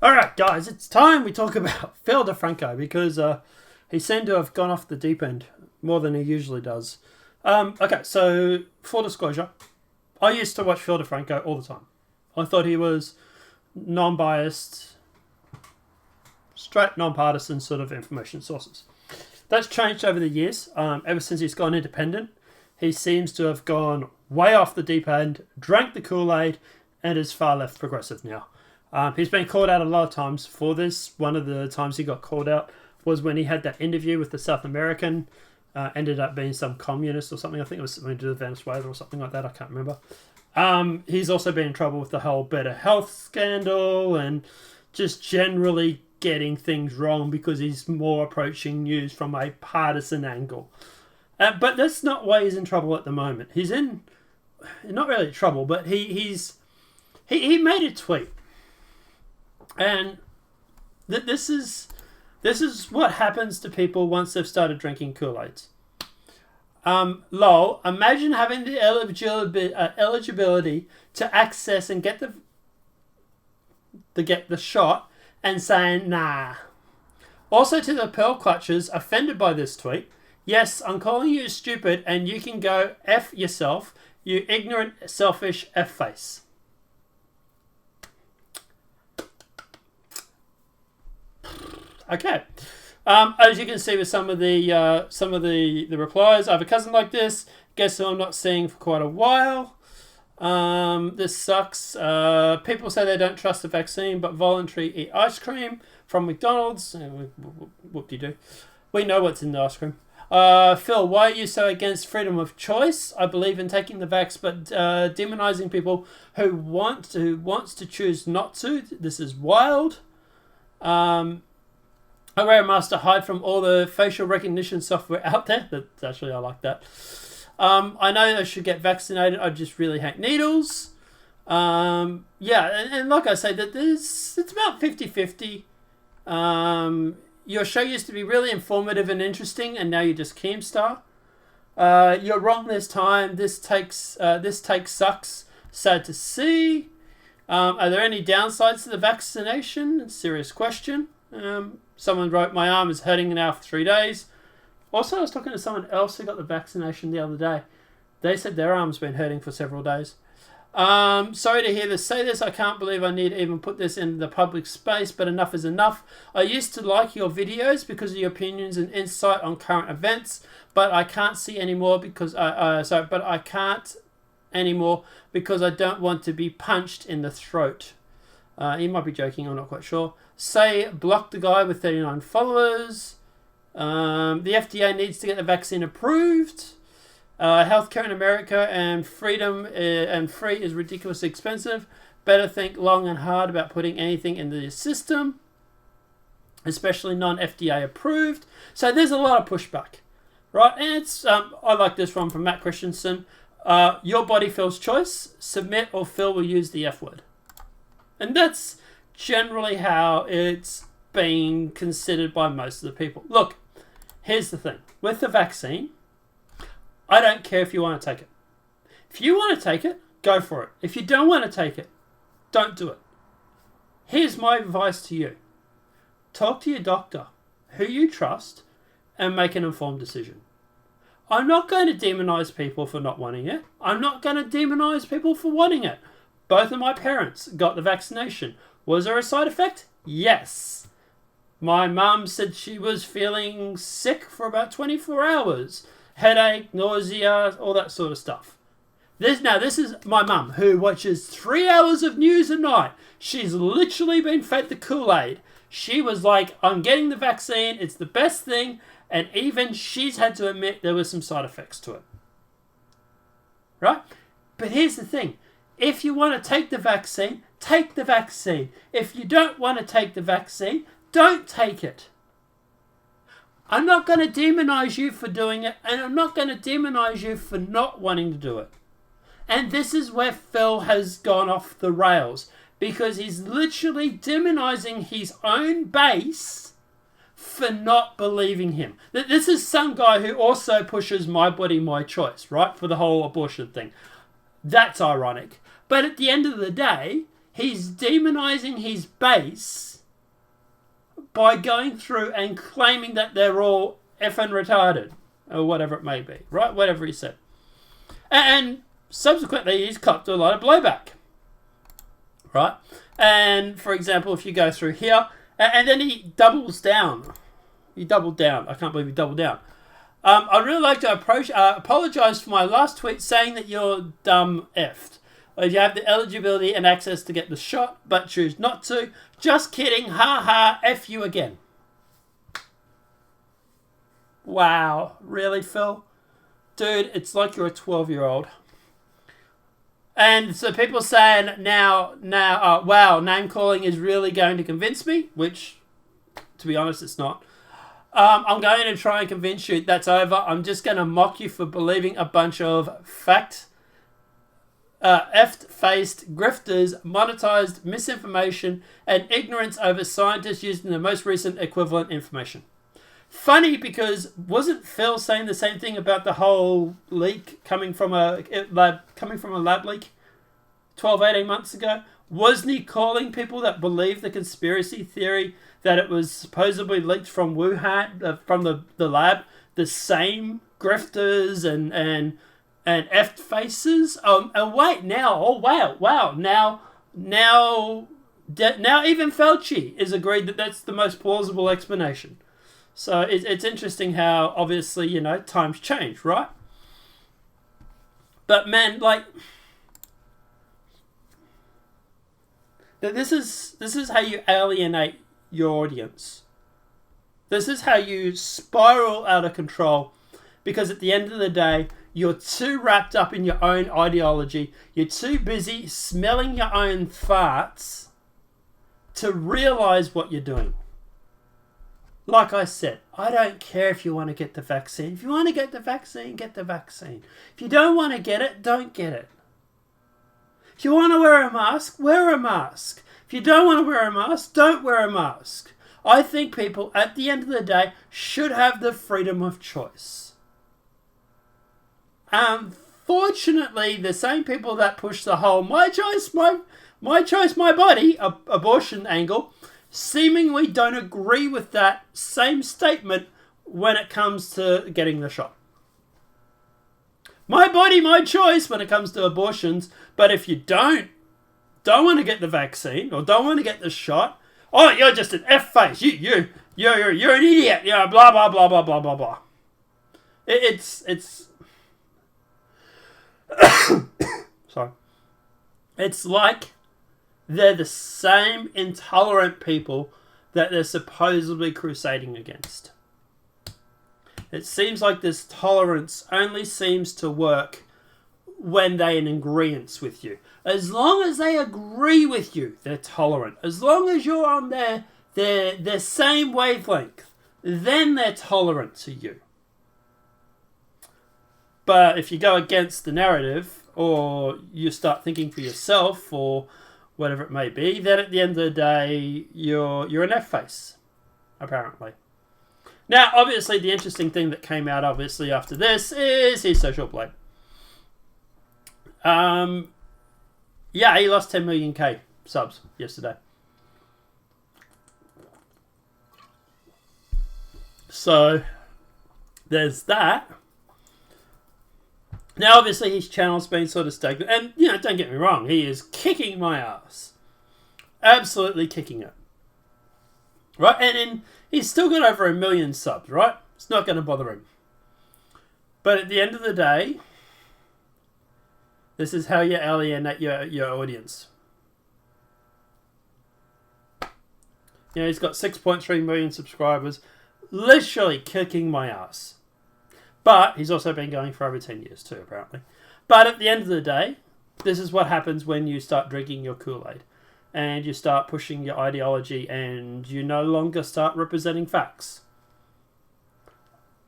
Alright guys, it's time we talk about Phil DeFranco because he seemed to have gone off the deep end more than he usually does. Okay, so full disclosure, I used to watch Phil DeFranco all the time. I thought he was non-biased, straight nonpartisan sort of information sources. That's changed over the years. Ever since he's gone independent, he seems to have gone way off the deep end, drank the Kool-Aid, and is far left progressive now. He's been called out a lot of times for this. One of the times he got called out was when he had that interview with the South American. Ended up being some communist or something. I think it was something to do with Venezuela or something like that. I can't remember. He's also been in trouble with the whole better health scandal and just generally getting things wrong because he's more approaching news from a partisan angle. But that's not why he's in trouble at the moment. He's in, not really trouble, but he made a tweet. And this is what happens to people once they've started drinking Kool-Aids. Lol, imagine having the eligibility to access and get the shot and saying nah. Also to the pearl clutchers offended by this tweet, yes, I'm calling you stupid and you can go F yourself, you ignorant, selfish F-face. Okay. As you can see with some of the replies, I have a cousin like this. Guess who I'm not seeing for quite a while. This sucks. People say they don't trust the vaccine, but voluntary eat ice cream from McDonald's. Whoop-de-doo. We know what's in the ice cream. Phil, why are you so against freedom of choice? I believe in taking the vax, but demonizing people who wants to choose not to. This is wild. I wear a mask to hide from all the facial recognition software out there. That's actually, I like that. I know I should get vaccinated. I just really hate needles. Yeah, and like I say, that it's about 50-50. Your show used to be really informative and interesting, and now you're just Keemstar. You're wrong this time. This take sucks. Sad to see. Are there any downsides to the vaccination? Serious question. Someone wrote, my arm is hurting now for 3 days. Also, I was talking to someone else who got the vaccination the other day. They said their arm's been hurting for several days. Sorry to hear this. Say this. I can't believe I need to even put this in the public space, but enough is enough. I used to like your videos because of your opinions and insight on current events, but I can't see anymore because I can't anymore because I don't want to be punched in the throat. He might be joking, I'm not quite sure. Say, block the guy with 39 followers. The FDA needs to get the vaccine approved. Healthcare in America and freedom and free is ridiculously expensive. Better think long and hard about putting anything into the system, especially non-FDA approved. So there's a lot of pushback, right? And it's I like this one from Matt Christensen. Your body, Phil's choice. Submit or Phil will use the F word. And that's generally how it's being considered by most of the people. Look, here's the thing. With the vaccine, I don't care if you want to take it. If you want to take it, go for it. If you don't want to take it, don't do it. Here's my advice to you. Talk to your doctor, who you trust, and make an informed decision. I'm not going to demonize people for not wanting it. I'm not going to demonize people for wanting it. Both of my parents got the vaccination. Was there a side effect? Yes. My mum said she was feeling sick for about 24 hours. Headache, nausea, all that sort of stuff. This is my mum who watches 3 hours of news a night. She's literally been fed the Kool-Aid. She was like, I'm getting the vaccine. It's the best thing. And even she's had to admit there were some side effects to it. Right? But here's the thing. If you want to take the vaccine, take the vaccine. If you don't want to take the vaccine, don't take it. I'm not going to demonize you for doing it, and I'm not going to demonize you for not wanting to do it. And this is where Phil has gone off the rails, because he's literally demonizing his own base for not believing him. This is some guy who also pushes my body, my choice, right? For the whole abortion thing. That's ironic. But at the end of the day, he's demonizing his base by going through and claiming that they're all effing retarded, or whatever it may be, right? Whatever he said. And subsequently, he's copped a lot of blowback, right? And, for example, if you go through here, and then he doubles down. He doubled down. I can't believe he doubled down. I'd really like to apologise for my last tweet saying that you're dumb effed. You have the eligibility and access to get the shot, but choose not to. Just kidding. Ha ha. F you again. Wow. Really, Phil? Dude, it's like you're a 12-year-old. And so people saying now, wow, name calling is really going to convince me, which, to be honest, it's not. I'm going to try and convince you that's over. I'm just going to mock you for believing a bunch of effed-faced grifters, monetized misinformation, and ignorance over scientists using the most recent equivalent information. Funny, because wasn't Phil saying the same thing about the whole leak coming from a lab leak 12, 18 months ago? Wasn't he calling people that believe the conspiracy theory that it was supposedly leaked from Wuhan, from the lab, the same grifters and effed faces? And wait, now, oh wow, now even Fauci is agreed that that's the most plausible explanation. So it's interesting how, obviously, times change, right? But man, like, this is how you alienate your audience. This is how you spiral out of control, because at the end of the day, you're too wrapped up in your own ideology. You're too busy smelling your own farts to realize what you're doing. Like I said, I don't care if you want to get the vaccine. If you want to get the vaccine, get the vaccine. If you don't want to get it, don't get it. If you want to wear a mask, wear a mask. If you don't want to wear a mask, don't wear a mask. I think people, at the end of the day, should have the freedom of choice. Unfortunately, the same people that push the whole my choice, my body abortion angle seemingly don't agree with that same statement when it comes to getting the shot. My body, my choice when it comes to abortions, but if you don't want to get the vaccine or don't want to get the shot, oh, you're just an F-face. You're an idiot. Blah blah blah blah blah blah blah. It's sorry. It's like they're the same intolerant people that they're supposedly crusading against. It seems like this tolerance only seems to work when they're in agreement with you. As long as they agree with you, they're tolerant. As long as you're on their same wavelength, then they're tolerant to you. But if you go against the narrative, or you start thinking for yourself, or whatever it may be, then at the end of the day, you're an F-face, apparently. Now, obviously, the interesting thing that came out, obviously, after this is his social blade. Yeah, he lost 10 million subs yesterday. So, there's that. Now, obviously, his channel's been sort of stagnant. And, don't get me wrong, he is kicking my ass. Absolutely kicking it. Right? And he's still got over 1 million subs, right? It's not going to bother him. But at the end of the day, this is how you alienate your audience. He's got 6.3 million subscribers, literally kicking my ass. But he's also been going for over 10 years too, apparently. But at the end of the day, this is what happens when you start drinking your Kool-Aid. And you start pushing your ideology and you no longer start representing facts.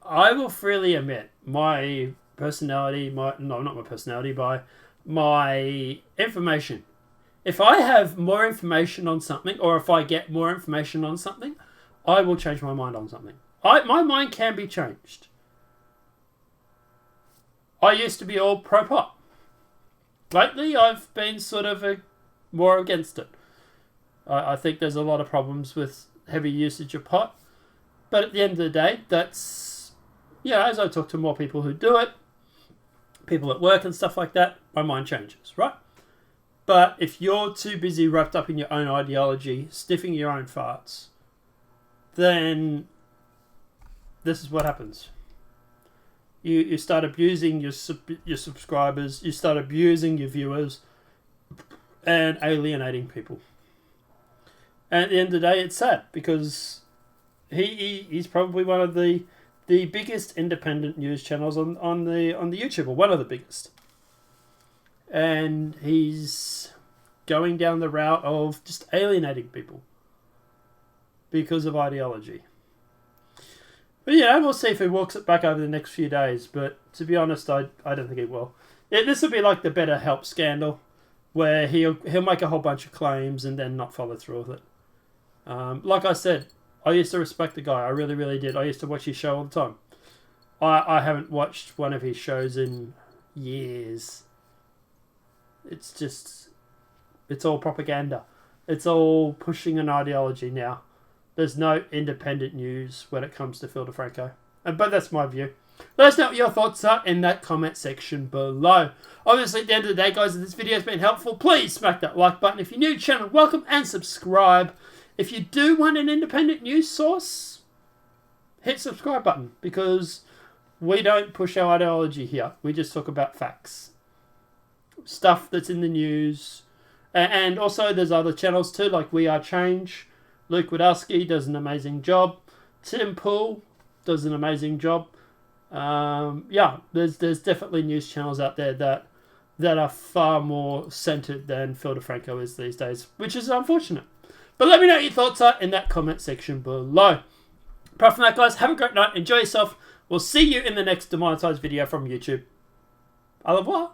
I will freely admit my personality, not my personality, by my information. If I have more information on something, or if I get more information on something, I will change my mind on something. My mind can be changed. I used to be all pro-pop. Lately, I've been sort of more against it. I think there's a lot of problems with heavy usage of pot. But at the end of the day, that's, as I talk to more people who do it, people at work and stuff like that, my mind changes, right? But if you're too busy wrapped up in your own ideology, sniffing your own farts, then this is what happens. You start abusing your subscribers, you start abusing your viewers, and alienating people. And at the end of the day, it's sad because he's probably one of the biggest independent news channels on the YouTube, or one of the biggest. And he's going down the route of just alienating people because of ideology. But we'll see if he walks it back over the next few days. But to be honest, I don't think he will. This will be like the BetterHelp scandal, where he'll make a whole bunch of claims and then not follow through with it. Like I said, I used to respect the guy. I really, really did. I used to watch his show all the time. I haven't watched one of his shows in years. It's all propaganda. It's all pushing an ideology now. There's no independent news when it comes to Phil DeFranco. But that's my view. Let us know what your thoughts are in that comment section below. Obviously, at the end of the day, guys, if this video has been helpful, please smack that like button. If you're new to the channel, welcome and subscribe. If you do want an independent news source, hit subscribe button, because we don't push our ideology here. We just talk about facts. Stuff that's in the news. And also, there's other channels too, like We Are Change. Luke Wadowski does an amazing job. Tim Pool does an amazing job. There's definitely news channels out there that are far more centered than Phil DeFranco is these days, which is unfortunate. But let me know what your thoughts are in that comment section below. Apart from that, guys, have a great night. Enjoy yourself. We'll see you in the next demonetized video from YouTube. Au revoir.